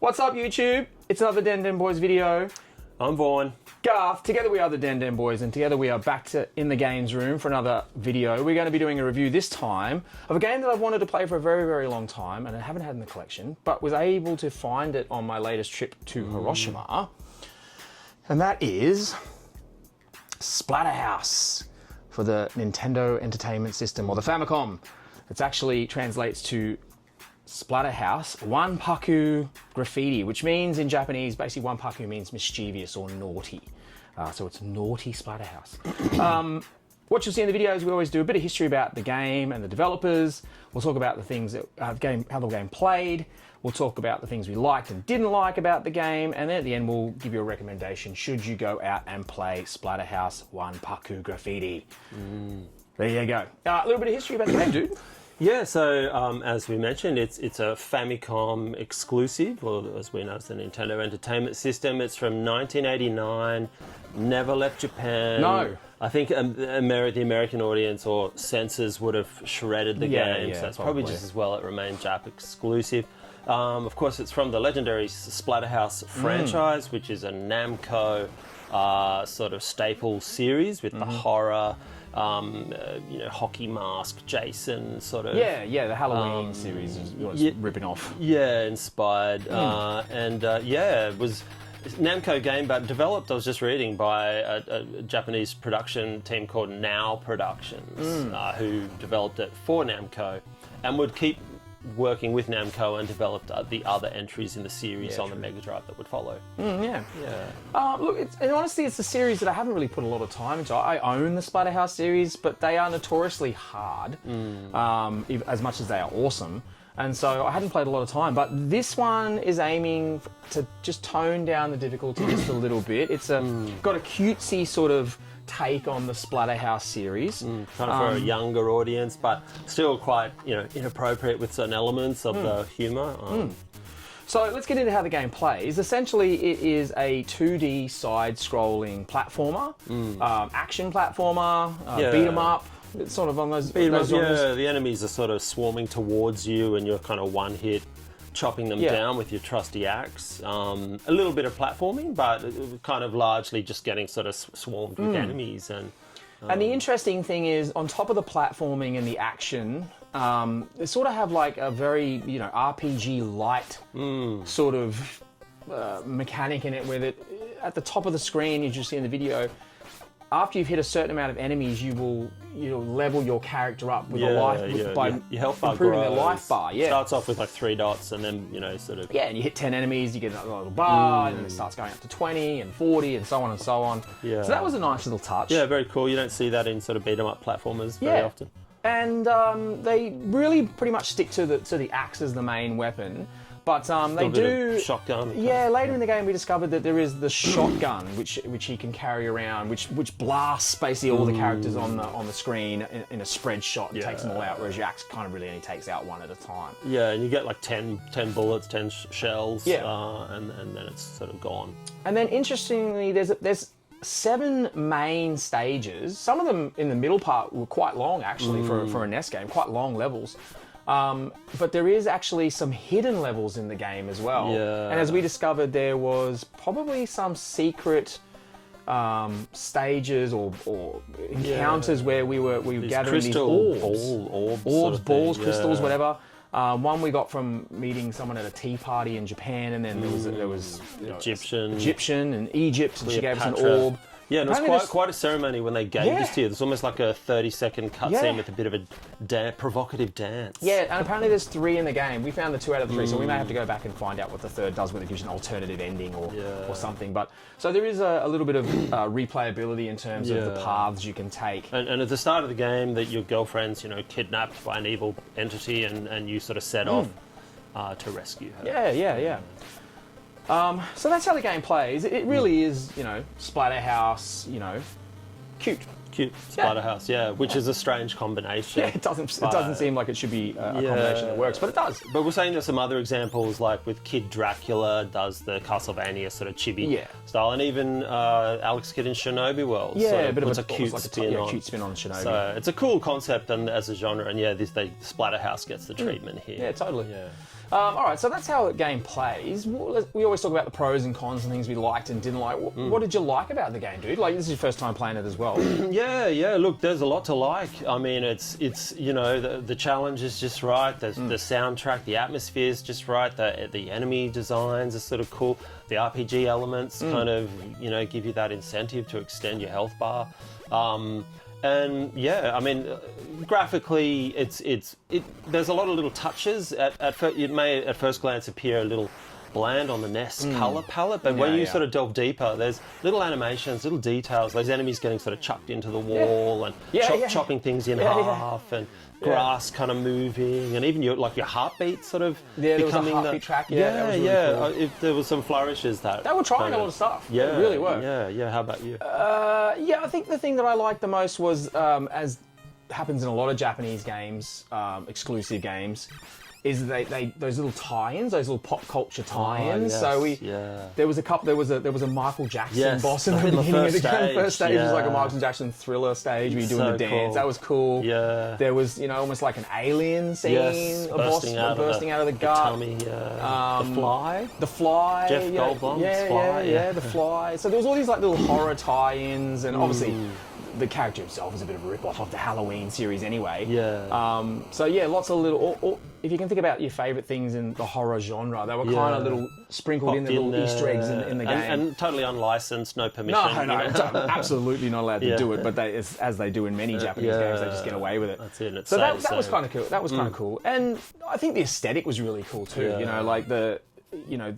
What's up, YouTube? It's another Den Den Boys video. I'm Vaughn. Garth. Together we are the Den Den Boys, and together we are back in the games room for another video. We're going to be doing a review this time of a game that I've wanted to play for a very, very long time, and I haven't had in the collection, but was able to find it on my latest trip to Hiroshima. And that is Splatterhouse for the Nintendo Entertainment System, or the Famicom. It actually translates to Splatterhouse, Wanpaku Graffitti, which means in Japanese, basically Wanpaku means mischievous or naughty. So it's naughty Splatterhouse. What you'll see in the videos, we always do a bit of history about the game and the developers. We'll talk about the things that how the game played. We'll talk about the things we liked and didn't like about the game. And then at the end, we'll give you a recommendation should you go out and play Splatterhouse Wanpaku Graffitti. There you go. A little bit of history about the game, dude. Yeah, so as we mentioned, it's a Famicom exclusive, or as we know, it's the Nintendo Entertainment System. It's from 1989, never left Japan. No. I think the American audience or censors would have shredded the game, so it's probably just as well it remained Jap exclusive. Of course, it's from the legendary Splatterhouse franchise, which is a Namco sort of staple series with the horror, hockey mask, Jason sort of. Yeah, the Halloween series was ripping off. Yeah, inspired. It was a Namco game, but developed, I was just reading, by a Japanese production team called Now Productions, who developed it for Namco and would keep working with Namco and developed the other entries in the series on the Mega Drive that would follow. Look, honestly, it's a series that I haven't really put a lot of time into. I own the Splatterhouse series, but they are notoriously hard, as much as they are awesome. And so I hadn't played a lot of time, but this one is aiming to just tone down the difficulty just a little bit. It's got a cutesy sort of take on the Splatterhouse series. Kind of for a younger audience, but still quite, inappropriate with certain elements of the humour. So let's get into how the game plays. Essentially, it is a 2D side-scrolling platformer, action platformer, beat 'em up. It's sort of on those genres. Yeah, the enemies are sort of swarming towards you, and you're kind of one hit chopping them down with your trusty axe. A little bit of platforming, but kind of largely just getting sort of swarmed with enemies. And the interesting thing is, on top of the platforming and the action, they sort of have like a very, RPG light sort of mechanic in it, where at the top of the screen, as you see in the video, after you've hit a certain amount of enemies, you'll level your character up with a life by your health bar improving grows. their life bar. Yeah, starts off with like 3 dots, and then and you hit 10 enemies, you get another little bar, and then it starts going up to 20 and 40 and so on and so on. Yeah, so that was a nice little touch. Yeah, very cool. You don't see that in sort of beat 'em up platformers very often. And they really pretty much stick to the axe as the main weapon. But they do shotgun. Yeah, later in the game we discovered that there is the shotgun, which he can carry around, which blasts basically all the characters on the screen in a spread shot and takes them all out, whereas your axe kind of really only takes out one at a time. Yeah, and you get like 10 bullets, 10 shells, and then it's sort of gone. And then interestingly, there's 7 main stages. Some of them in the middle part were quite long, actually, for a NES game, quite long levels. But there is actually some hidden levels in the game as well. Yeah. And as we discovered, there was probably some secret stages or encounters where we were gathering these orbs, balls, crystals, whatever. One we got from meeting someone at a tea party in Japan, and then there was Egyptian and Egypt, and she gave us an orb. Yeah, and it was quite a ceremony when they gave this to you. There's almost like a 30-second cutscene with a bit of a provocative dance. Yeah, and apparently there's 3 in the game. We found the 2 out of the 3, so we may have to go back and find out what the 3rd does, whether it gives you an alternative ending or something. But so there is a little bit of replayability in terms of the paths you can take. And at the start of the game, that your girlfriend's kidnapped by an evil entity, and you sort of set off to rescue her. Yeah. So that's how the game plays. It really is, Splatterhouse, cute. Splatterhouse, which is a strange combination. Yeah, it doesn't seem like it should be a combination that works, but it does. But we're saying there's some other examples, like with Kid Dracula does the Castlevania sort of chibi style, and even Alex Kidd in Shinobi World. Yeah, a bit of a cute spin on Shinobi. So it's a cool concept and as a genre, and Splatterhouse gets the treatment here. Yeah, totally. Yeah. All right, so that's how the game plays. We always talk about the pros and cons and things we liked and didn't like. What did you like about the game, dude? Like, this is your first time playing it as well. Yeah. Look, there's a lot to like. I mean, it's the challenge is just right. The soundtrack, the atmosphere is just right. The enemy designs are sort of cool. The RPG elements kind of give you that incentive to extend your health bar. And yeah, I mean, graphically, there's a lot of little touches. It may at first glance appear a little bland on the NES color palette, but when you sort of delve deeper, there's little animations, little details. Those enemies getting sort of chucked into the wall and chopping things in half, and grass kind of moving, and even your heartbeat sort of becoming there was a heartbeat track. That was really cool. There was some flourishes they were trying a lot of stuff. Yeah, it really worked. Yeah. How about you? I think the thing that I liked the most was, as happens in a lot of Japanese games, exclusive games, is they those little tie-ins, those little pop culture tie-ins. Yes, so there was a couple. There was a Michael Jackson boss in the beginning of the game. First stage was like a Michael Jackson Thriller stage where you're doing the dance. Cool. That was cool. Yeah. There was almost like an alien scene, a boss bursting out of the gut. Tummy, the Fly. Jeff Goldblum's Fly. The Fly. So there was all these like little horror tie-ins, and obviously the character himself was a bit of a rip-off of the Halloween series anyway. Yeah. So yeah, lots of little... if you can think about your favourite things in the horror genre, they were kind of little sprinkled in the little Easter eggs in the game. And totally unlicensed, no permission. No, absolutely not allowed to do it, but as they do in many Japanese games, they just get away with it. That's it. So that was kind of cool. That was kind of cool. And I think the aesthetic was really cool too. Yeah. Like the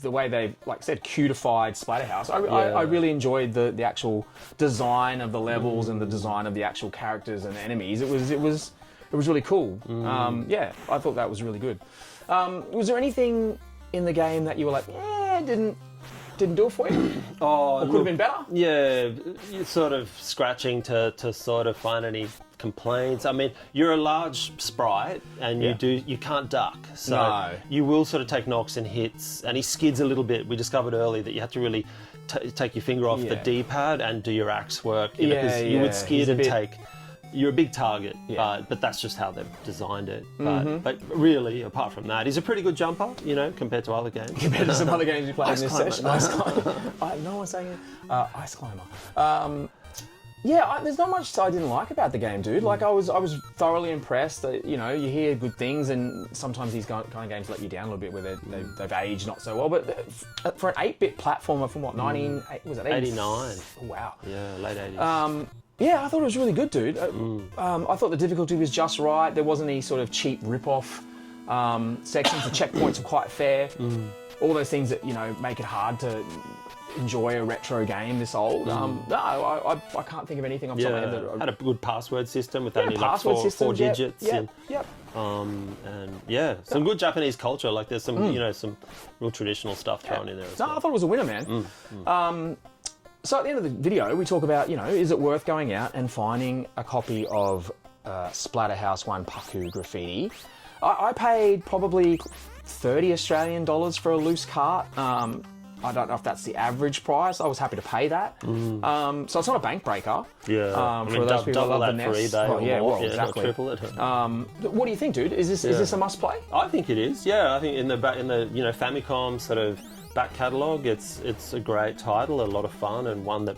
way they, like I said, cutified Splatterhouse. I really enjoyed the actual design of the levels and the design of the actual characters and enemies. It was really cool. I thought that was really good. Was there anything in the game that you were like, didn't do it for you? Or could have been better? Yeah, you're sort of scratching to sort of find any complaints. I mean, you're a large sprite and you can't duck, so you will sort of take knocks and hits, and he skids a little bit. We discovered early that you have to really take your finger off the D-pad and do your axe work, because you would skid and take. You're a big target, but that's just how they've designed it. But really, apart from that, he's a pretty good jumper, compared to other games. Compared to some other games you played in this session. Ice Climber. No one's saying it. Ice Climber. There's not much I didn't like about the game, dude. Like, I was thoroughly impressed. You hear good things, and sometimes these kind of games let you down a little bit, where they've aged not so well. But for an 8-bit platformer from what, 89? Oh, wow. Yeah, late 80s. I thought it was really good, dude. I thought the difficulty was just right. There wasn't any sort of cheap rip-off sections. The checkpoints were quite fair. All those things that, make it hard to enjoy a retro game this old. I can't think of anything off the top of my head that... Had a good password system with only like four digits. Yep. And some good Japanese culture. Like there's some, some real traditional stuff thrown in there as well. I thought it was a winner, man. So at the end of the video, we talk about, is it worth going out and finding a copy of Splatterhouse Wanpaku Graffiti? I paid probably $30 Australian for a loose cart. I don't know if that's the average price. I was happy to pay that. So it's not a bank breaker. Yeah, for those people double that love that the for NES. eBay. Exactly. Triple it. What do you think, dude? Is this a must play? I think it is. Yeah, I think in the Famicom sort of back catalogue, it's a great title, a lot of fun, and one that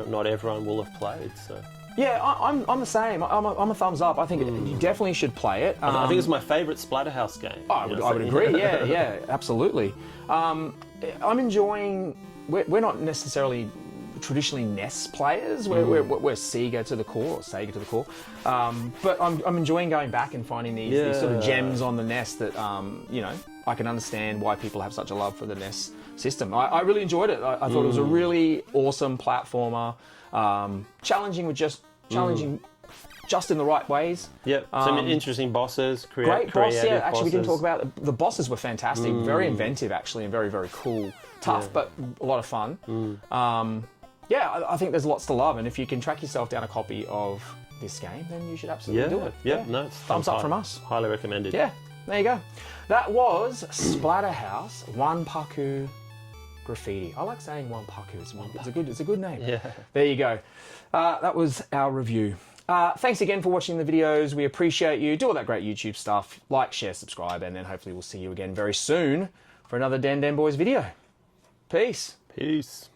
not everyone will have played. So. Yeah, I'm the same. I'm a thumbs up. I think you definitely should play it. I think it's my favourite Splatterhouse game. I would agree. Yeah, absolutely. I'm enjoying. We're not necessarily traditionally NES players. We're Sega to the core, but I'm enjoying going back and finding these sort of gems on the NES that I can understand why people have such a love for the NES system. I really enjoyed it. I thought it was a really awesome platformer, challenging just in the right ways. Yep, some interesting bosses, great boss. Yeah, actually, bosses. we didn't talk about the bosses were fantastic, very inventive actually, and very, very cool. Tough, but a lot of fun. I think there's lots to love, and if you can track yourself down a copy of this game, then you should absolutely do it. No, thumbs up from us. Highly recommended. Yeah, there you go. That was Splatterhouse Wanpaku Graffiti. I like saying Wanpaku. It's a good name. Yeah. There you go. That was our review Thanks again for watching the videos. We appreciate you. Do all that great YouTube stuff. Like, share, subscribe, and then hopefully we'll see you again very soon for another Den Den Boys video. Peace. Peace.